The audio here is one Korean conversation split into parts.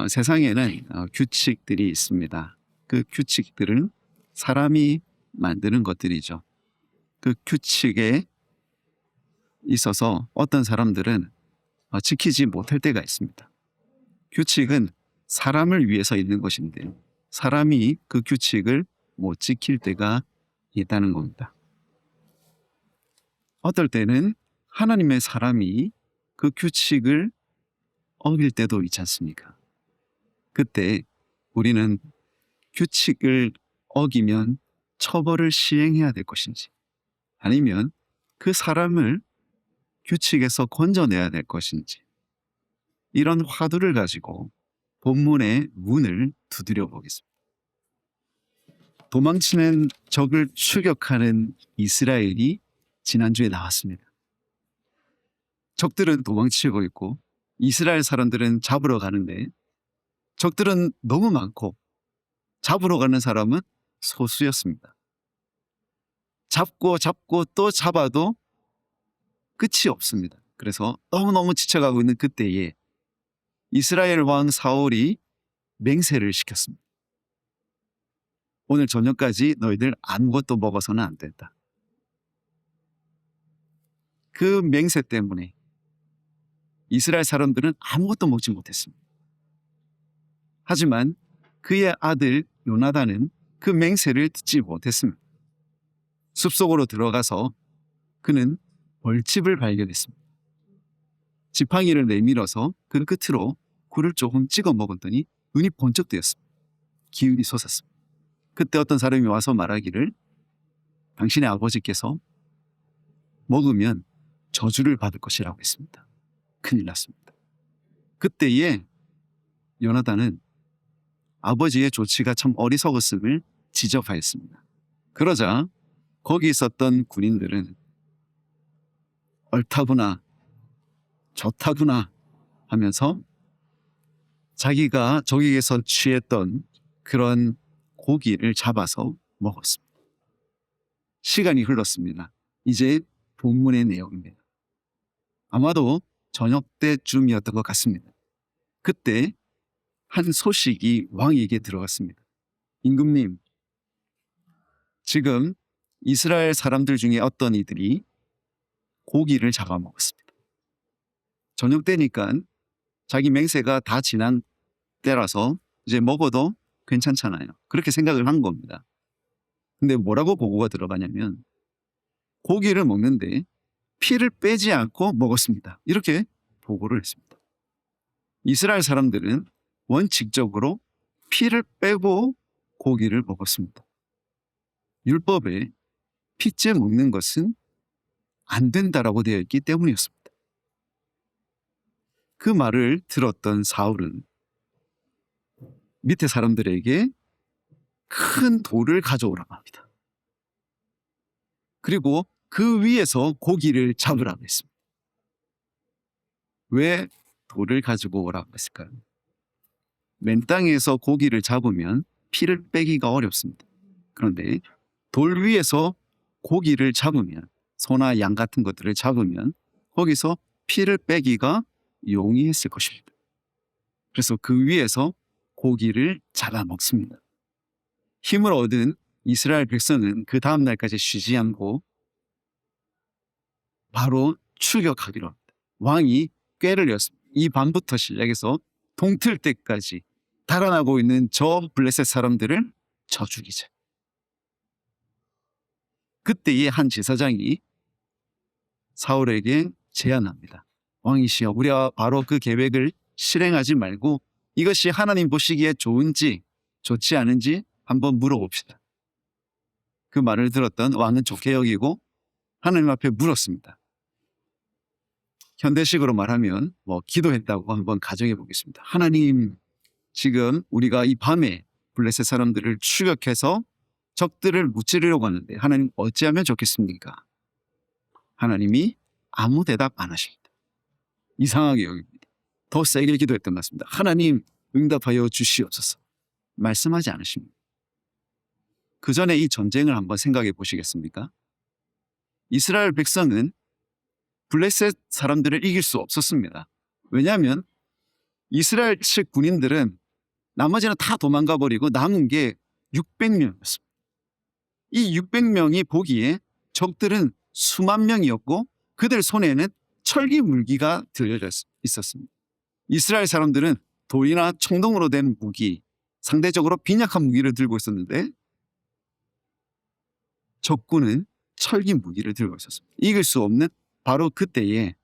세상에는 규칙들이 있습니다. 그 규칙들은 사람이 만드는 것들이죠. 그 규칙에 있어서 어떤 사람들은 지키지 못할 때가 있습니다. 규칙은 사람을 위해서 있는 것인데 사람이 그 규칙을 못 지킬 때가 있다는 겁니다. 어떨 때는 하나님의 사람이 그 규칙을 어길 때도 있지 않습니까? 그때 우리는 규칙을 어기면 처벌을 시행해야 될 것인지 아니면 그 사람을 규칙에서 건져내야 될 것인지 이런 화두를 가지고 본문의 문을 두드려 보겠습니다. 도망치는 적을 추격하는 이스라엘이 지난주에 나왔습니다. 적들은 도망치고 있고 이스라엘 사람들은 잡으러 가는데 적들은 너무 많고 잡으러 가는 사람은 소수였습니다. 잡고 또 잡아도 끝이 없습니다. 그래서 너무너무 지쳐가고 있는 그때에 이스라엘 왕 사울이 맹세를 시켰습니다. 오늘 저녁까지 너희들 아무것도 먹어서는 안 된다. 그 맹세 때문에 이스라엘 사람들은 아무것도 먹지 못했습니다. 하지만 그의 아들 요나단은 그 맹세를 듣지 못했습니다. 숲속으로 들어가서 그는 벌집을 발견했습니다. 지팡이를 내밀어서 그 끝으로 굴을 조금 찍어 먹었더니 눈이 번쩍 뜨였습니다. 기운이 솟았습니다. 그때 어떤 사람이 와서 말하기를 당신의 아버지께서 먹으면 저주를 받을 것이라고 했습니다. 큰일 났습니다. 그때에 요나단은 아버지의 조치가 참 어리석었음을 지적하였습니다. 그러자 거기 있었던 군인들은 옳다구나 좋다구나 하면서 자기가 저기에서 취했던 그런 고기를 잡아서 먹었습니다. 시간이 흘렀습니다. 이제 본문의 내용입니다. 아마도 저녁 때쯤이었던 것 같습니다. 그때 한 소식이 왕에게 들어갔습니다. 임금님, 지금 이스라엘 사람들 중에 어떤 이들이 고기를 잡아먹었습니다. 저녁 때니까 자기 맹세가 다 지난 때라서 이제 먹어도 괜찮잖아요. 그렇게 생각을 한 겁니다. 근데 뭐라고 보고가 들어가냐면 고기를 먹는데 피를 빼지 않고 먹었습니다. 이렇게 보고를 했습니다. 이스라엘 사람들은 원칙적으로 피를 빼고 고기를 먹었습니다. 율법에 피째 먹는 것은 안 된다라고 되어 있기 때문이었습니다. 그 말을 들었던 사울은 밑에 사람들에게 큰 돌을 가져오라고 합니다. 그리고 그 위에서 고기를 잡으라고 했습니다. 왜 돌을 가지고 오라고 했을까요? 맨 땅에서 고기를 잡으면 피를 빼기가 어렵습니다. 그런데 돌 위에서 고기를 잡으면, 소나 양 같은 것들을 잡으면 거기서 피를 빼기가 용이했을 것입니다. 그래서 그 위에서 고기를 잡아먹습니다. 힘을 얻은 이스라엘 백성은 그 다음 날까지 쉬지 않고 바로 추격하기로 합니다. 왕이 꾀를 냈습니다. 이 밤부터 시작해서 동틀 때까지 달아나고 있는 저 블레셋 사람들을 쳐 죽이자. 그때의 한 제사장이 사울에게 제안합니다. 왕이시여, 우리가 바로 그 계획을 실행하지 말고 이것이 하나님 보시기에 좋은지 좋지 않은지 한번 물어봅시다. 그 말을 들었던 왕은 좋게 여기고 하나님 앞에 물었습니다. 현대식으로 말하면 기도했다고 한번 가정해 보겠습니다. 하나님, 지금 우리가 이 밤에 블레셋 사람들을 추격해서 적들을 무찌르려고 하는데 하나님 어찌하면 좋겠습니까? 하나님이 아무 대답 안 하십니다. 이상하게 여깁니다. 더 세게 기도했던 것 같습니다. 하나님 응답하여 주시옵소서. 말씀하지 않으십니다. 그 전에 이 전쟁을 한번 생각해 보시겠습니까? 이스라엘 백성은 블레셋 사람들을 이길 수 없었습니다. 왜냐하면 이스라엘 측 군인들은 나머지는 다 도망가 버리고 남은 게 600명이었습니다. 이 600명이 보기에 적들은 수만 명이었고 그들 손에는 철기 물기가 들려져 있었습니다. 이스라엘 사람들은 돌이나 청동으로 된 무기, 상대적으로 빈약한 무기를 들고 있었는데 적군은 철기 무기를 들고 있었습니다. 이길 수 없는 바로 그때에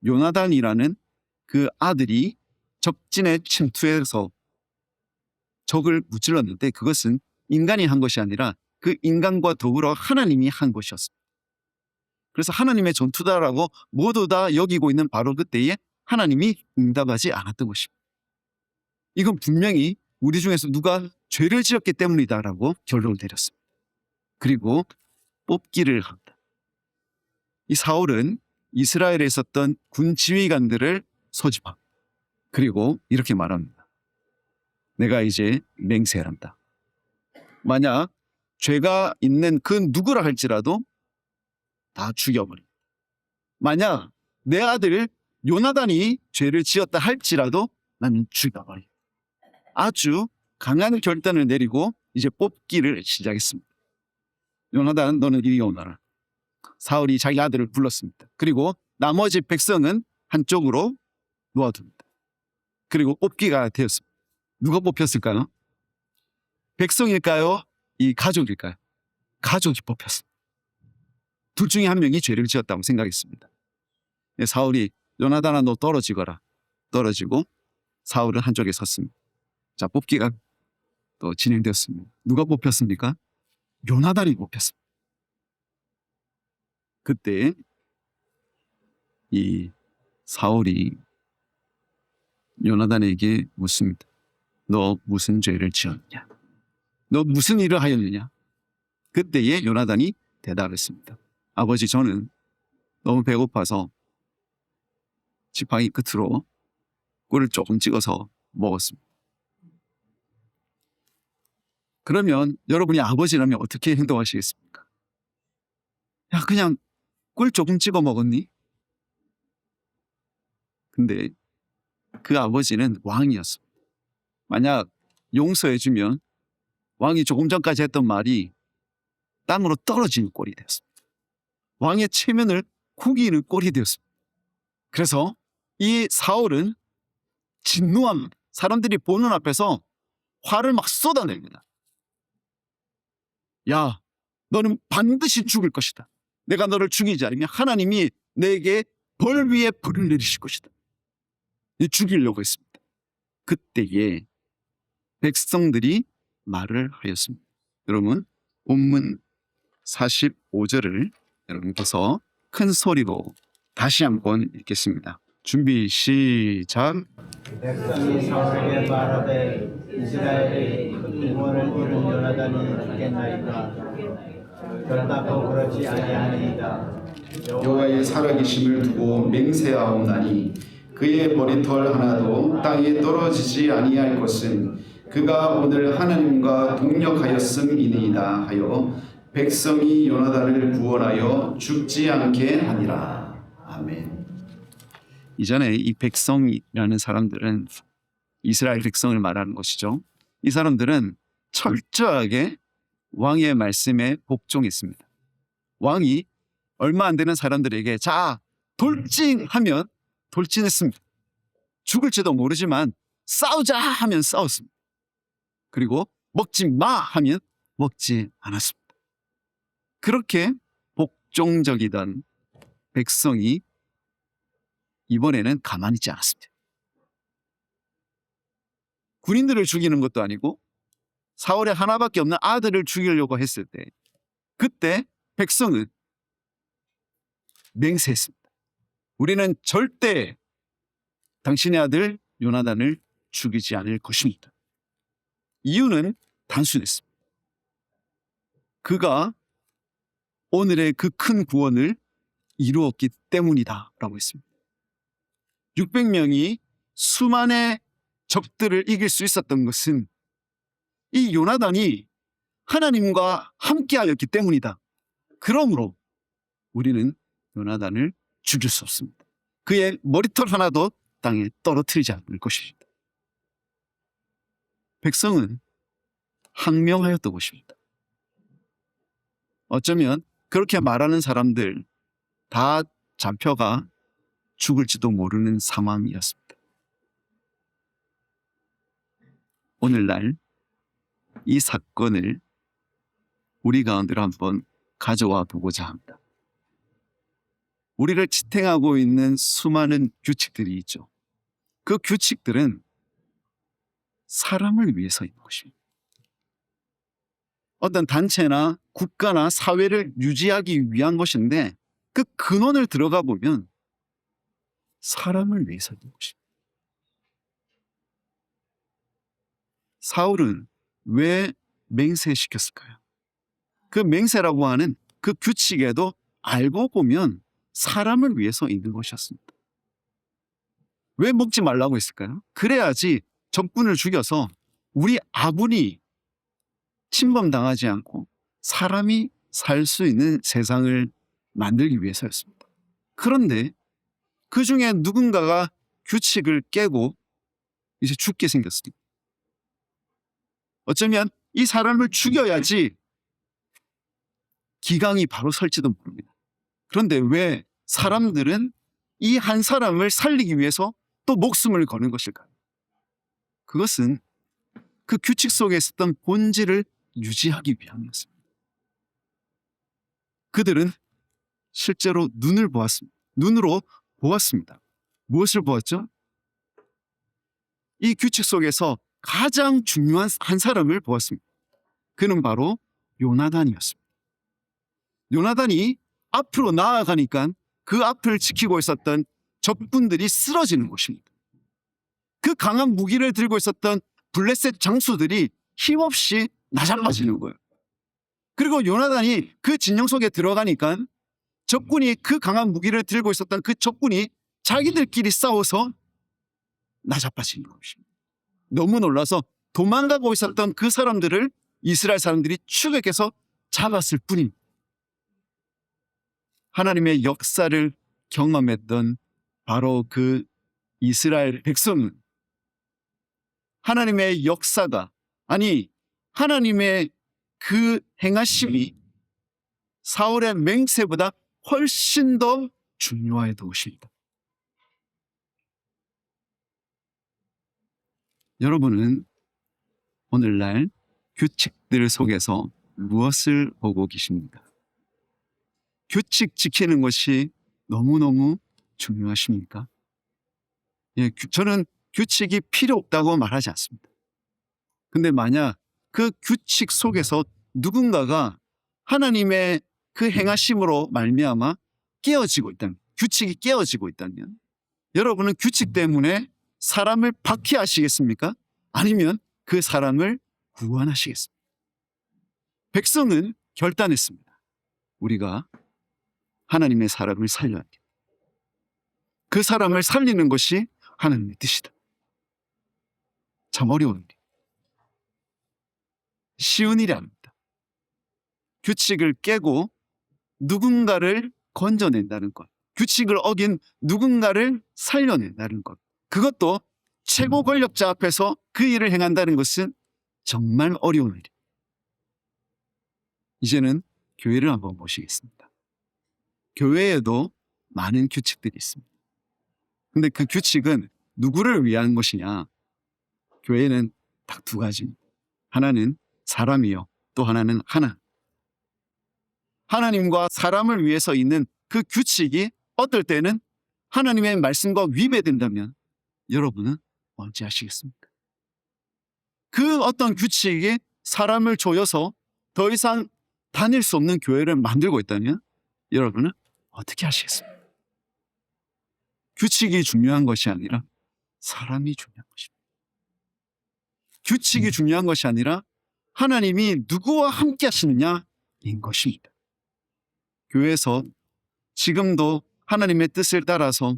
요나단이라는 그 아들이 적진에 침투해서 적을 무찔렀는데 그것은 인간이 한 것이 아니라 그 인간과 더불어 하나님이 한 것이었습니다. 그래서 하나님의 전투다라고 모두 다 여기고 있는 바로 그때에 하나님이 응답하지 않았던 것입니다. 이건 분명히 우리 중에서 누가 죄를 지었기 때문이다라고 결론을 내렸습니다. 그리고 뽑기를 합니다. 이 사울은 이스라엘에 있었던 군 지휘관들을 소집합니다. 그리고 이렇게 말합니다. 내가 이제 맹세를 한다. 만약 죄가 있는 그 누구라 할지라도 다 죽여버린다. 만약 내 아들 요나단이 죄를 지었다 할지라도 나는 죽여버린다. 아주 강한 결단을 내리고 이제 뽑기를 시작했습니다. 요나단, 너는 이리 오너라. 사울이 자기 아들을 불렀습니다. 그리고 나머지 백성은 한쪽으로 놓아둡니다. 그리고 뽑기가 되었습니다. 누가 뽑혔을까요? 백성일까요? 이 가족일까요? 가족이 뽑혔습니다. 둘 중에 한 명이 죄를 지었다고 생각했습니다. 사울이 요나단아 너 떨어지거라. 떨어지고 사울은 한쪽에 섰습니다. 자, 뽑기가 또 진행되었습니다. 누가 뽑혔습니까? 요나단이 뽑혔습니다. 그때 이 사울이 요나단에게 묻습니다. 너 무슨 죄를 지었냐? 너 무슨 일을 하였느냐? 그때에 요나단이 대답했습니다. 아버지, 저는 너무 배고파서 지팡이 끝으로 꿀을 조금 찍어서 먹었습니다. 그러면 여러분이 아버지라면 어떻게 행동하시겠습니까? 야, 그냥 꿀 조금 찍어 먹었니? 근데 그 아버지는 왕이었습니다. 만약 용서해주면 왕이 조금 전까지 했던 말이 땅으로 떨어지는 꼴이 되었습니다. 왕의 체면을 구기는 꼴이 되었습니다. 그래서 이 사울은 진노합니다. 사람들이 보는 앞에서 화를 막 쏟아냅니다. 야, 너는 반드시 죽을 것이다. 내가 너를 죽이지 않으면 하나님이 내게 벌 위에 벌을 내리실 것이다. 죽이려고 했습니다. 그때에 백성들이 말을 하였습니다. 여러분, 본문 45절을 여러분 보서 큰 소리로 다시 한번 읽겠습니다. 준비 시작. 백성이 사울에게 말하되 이스라엘의 큰 구원을 이룬 요나단이 죽겠나이까. 결단코 그렇지 아니하니이다. 여호와의 살아계심을 두고 맹세하옵나니 그의 머리털 하나도 땅에 떨어지지 아니할 것은 그가 오늘 하나님과 동력하였음이니이다 하여 백성이 요나단을 구원하여 죽지 않게 하니라. 아멘. 이전에 이 백성이라는 사람들은 이스라엘 백성을 말하는 것이죠. 이 사람들은 철저하게 왕의 말씀에 복종했습니다. 왕이 얼마 안 되는 사람들에게 자, 돌진하면 돌진했습니다. 죽을지도 모르지만 싸우자 하면 싸웠습니다. 그리고 먹지 마 하면 먹지 않았습니다. 그렇게 복종적이던 백성이 이번에는 가만히 있지 않았습니다. 군인들을 죽이는 것도 아니고 사울의 하나밖에 없는 아들을 죽이려고 했을 때 그때 백성은 맹세했습니다. 우리는 절대 당신의 아들 요나단을 죽이지 않을 것입니다. 이유는 단순했습니다. 그가 오늘의 그 큰 구원을 이루었기 때문이다 라고 했습니다. 600명이 수만의 적들을 이길 수 있었던 것은 이 요나단이 하나님과 함께하였기 때문이다. 그러므로 우리는 요나단을 죽일 수 없습니다. 그의 머리털 하나도 땅에 떨어뜨리지 않을 것입니다. 백성은 항명하였던 것입니다. 어쩌면 그렇게 말하는 사람들 다 잡혀가 죽을지도 모르는 상황이었습니다. 오늘날 이 사건을 우리 가운데로 한번 가져와 보고자 합니다. 우리를 지탱하고 있는 수많은 규칙들이 있죠. 그 규칙들은 사람을 위해서 있는 것입니다. 어떤 단체나 국가나 사회를 유지하기 위한 것인데 그 근원을 들어가 보면 사람을 위해서 있는 것입니다. 사울은 왜 맹세시켰을까요? 그 맹세라고 하는 그 규칙에도 알고 보면 사람을 위해서 있는 것이었습니다. 왜 먹지 말라고 했을까요? 그래야지 적군을 죽여서 우리 아군이 침범당하지 않고 사람이 살 수 있는 세상을 만들기 위해서였습니다. 그런데 그 중에 누군가가 규칙을 깨고 이제 죽게 생겼습니다. 어쩌면 이 사람을 죽여야지 기강이 바로 설지도 모릅니다. 그런데 왜 사람들은 이 한 사람을 살리기 위해서 또 목숨을 거는 것일까요? 그것은 그 규칙 속에 있었던 본질을 유지하기 위함이었습니다. 그들은 실제로 눈을 보았습니다. 눈으로 보았습니다. 무엇을 보았죠? 이 규칙 속에서 가장 중요한 한 사람을 보았습니다. 그는 바로 요나단이었습니다. 요나단이 앞으로 나아가니까 그 앞을 지키고 있었던 적군들이 쓰러지는 것입니다. 그 강한 무기를 들고 있었던 블레셋 장수들이 힘없이 나잘라지는 거예요. 그리고 요나단이 그 진영 속에 들어가니까 적군이 그 강한 무기를 들고 있었던 그 적군이 자기들끼리 싸워서 나자빠지는 것입니다. 너무 놀라서 도망가고 있었던 그 사람들을 이스라엘 사람들이 추격해서 잡았을 뿐입니다. 하나님의 역사를 경험했던 바로 그 이스라엘 백성은 하나님의 역사가, 아니 하나님의 그 행하심이 사울의 맹세보다 훨씬 더 중요했던 것입니다. 여러분은 오늘날 규칙들 속에서 무엇을 보고 계십니까? 규칙 지키는 것이 너무너무 중요하십니까? 예, 저는 규칙이 필요 없다고 말하지 않습니다. 근데 만약 그 규칙 속에서 누군가가 하나님의 그 행하심으로 말미암아 깨어지고 있다면, 규칙이 깨어지고 있다면 여러분은 규칙 때문에 사람을 박해하시겠습니까? 아니면 그 사람을 구원하시겠습니까? 백성은 결단했습니다. 우리가 하나님의 사람을 살려야 합니다. 그 사람을 살리는 것이 하나님의 뜻이다. 참 어려운 일이에요. 쉬운 일이 아닙니다. 규칙을 깨고 누군가를 건져낸다는 것, 규칙을 어긴 누군가를 살려낸다는 것, 그것도 최고 권력자 앞에서 그 일을 행한다는 것은 정말 어려운 일이에요. 이제는 교회를 한번 보시겠습니다. 교회에도 많은 규칙들이 있습니다. 근데 그 규칙은 누구를 위한 것이냐? 교회는 딱 두 가지입니다. 하나는 사람이요, 또 하나는 하나님. 하나님과 사람을 위해서 있는 그 규칙이 어떨 때는 하나님의 말씀과 위배된다면 여러분은 어찌 하시겠습니까? 그 어떤 규칙이 사람을 조여서 더 이상 다닐 수 없는 교회를 만들고 있다면 여러분은 어떻게 하시겠습니까? 규칙이 중요한 것이 아니라 사람이 중요한 것입니다. 규칙이 중요한 것이 아니라 하나님이 누구와 함께 하시느냐인 것입니다. 교회에서 지금도 하나님의 뜻을 따라서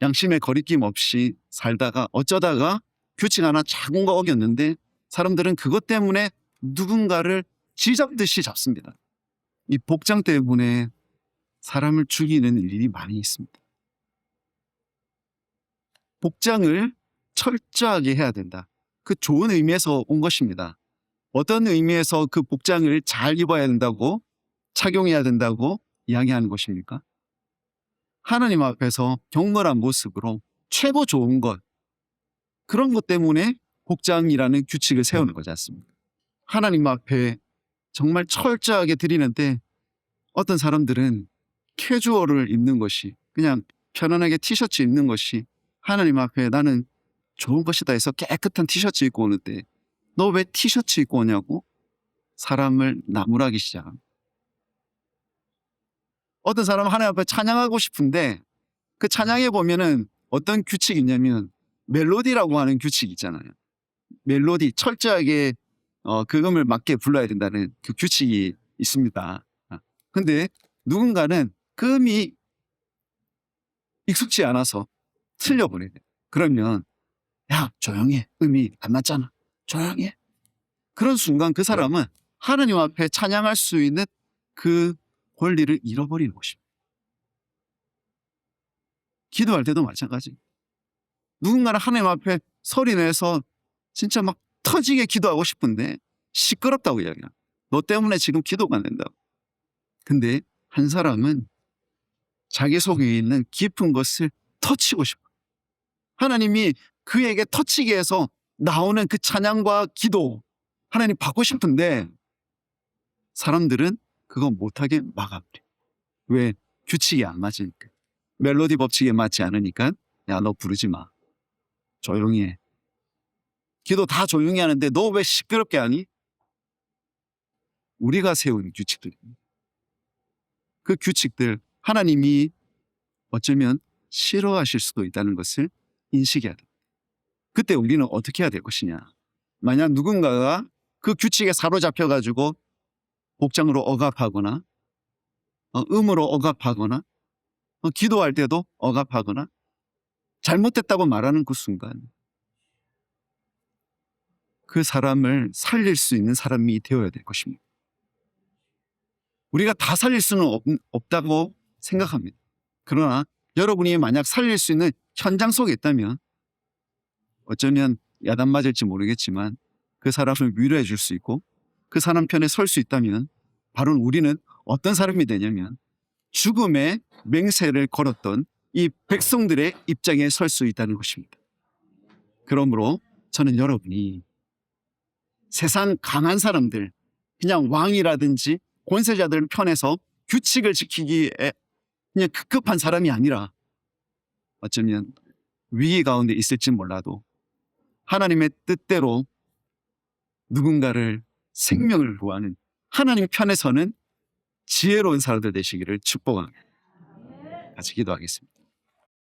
양심의 거리낌 없이 살다가 어쩌다가 규칙 하나 작은 거 어겼는데 사람들은 그것 때문에 누군가를 쥐잡듯이 잡습니다. 이 복장 때문에 사람을 죽이는 일이 많이 있습니다. 복장을 철저하게 해야 된다. 그 좋은 의미에서 온 것입니다. 어떤 의미에서 그 복장을 잘 입어야 된다고, 착용해야 된다고 이야기하는 것입니까? 하나님 앞에서 경건한 모습으로 최고 좋은 것, 그런 것 때문에 복장이라는 규칙을 세우는 거지 않습니까? 하나님 앞에 정말 철저하게 드리는데 어떤 사람들은 캐주얼을 입는 것이, 그냥 편안하게 티셔츠 입는 것이 하나님 앞에 나는 좋은 것이다 해서 깨끗한 티셔츠 입고 오는데 너 왜 티셔츠 입고 오냐고 사람을 나무라기 시작합니다. 어떤 사람은 하나님 앞에 찬양하고 싶은데 그 찬양에 보면은 어떤 규칙이 있냐면 멜로디라고 하는 규칙이 있잖아요. 멜로디 철저하게 그 음을 맞게 불러야 된다는 그 규칙이 있습니다. 근데 누군가는 그 음이 익숙지 않아서 틀려버려요. 그러면 야 조용해, 음이 안 맞잖아, 조용해. 그런 순간 그 사람은 하나님 앞에 찬양할 수 있는 그 권리를 잃어버리는 것입니다. 기도할 때도 마찬가지. 누군가는 하나님 앞에 소리내서 진짜 막 터지게 기도하고 싶은데 시끄럽다고 이야기해요. 너 때문에 지금 기도가 안 된다고. 근데 한 사람은 자기 속에 있는 깊은 것을 터치고 싶어요. 하나님이 그에게 터치게 해서 나오는 그 찬양과 기도, 하나님 받고 싶은데 사람들은 그거 못하게 막아버려요. 왜? 규칙이 안 맞으니까. 멜로디 법칙에 맞지 않으니까 야 너 부르지 마, 조용히 해. 기도 다 조용히 하는데 너 왜 시끄럽게 하니? 우리가 세운 규칙들입니다. 그 규칙들 하나님이 어쩌면 싫어하실 수도 있다는 것을 인식해야 돼요. 그때 우리는 어떻게 해야 될 것이냐. 만약 누군가가 그 규칙에 사로잡혀가지고 복장으로 억압하거나 음으로 억압하거나 기도할 때도 억압하거나 잘못됐다고 말하는 그 순간 그 사람을 살릴 수 있는 사람이 되어야 될 것입니다. 우리가 다 살릴 수는 없다고 생각합니다. 그러나 여러분이 만약 살릴 수 있는 현장 속에 있다면 어쩌면 야단 맞을지 모르겠지만 그 사람을 위로해 줄 수 있고 그 사람 편에 설 수 있다면 바로 우리는 어떤 사람이 되냐면 죽음의 맹세를 걸었던 이 백성들의 입장에 설 수 있다는 것입니다. 그러므로 저는 여러분이 세상 강한 사람들, 그냥 왕이라든지 권세자들 편에서 규칙을 지키기에 그냥 급급한 사람이 아니라 어쩌면 위기 가운데 있을지 몰라도 하나님의 뜻대로 누군가를 생명을 구하는 하나님 편에 서는 지혜로운 사람들 되시기를 축복합니다. 같이 기도하겠습니다.